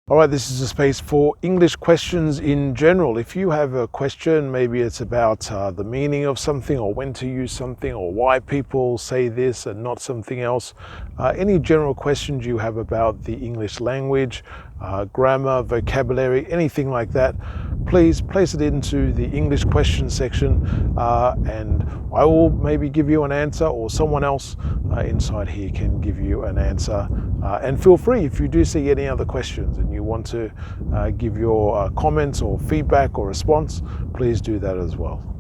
All right, this is a space for English questions in general. If you have a question, maybe it's about the meaning of something, or when to use something, or why people say this and not something else, any general questions you have about the English language, grammar, vocabulary, anything like that, please place it into the English question section and I will maybe give you an answer, or someone else inside here can give you an answer. And feel free, if you do see any other questions and you want to give your comments or feedback or response, please do that as well.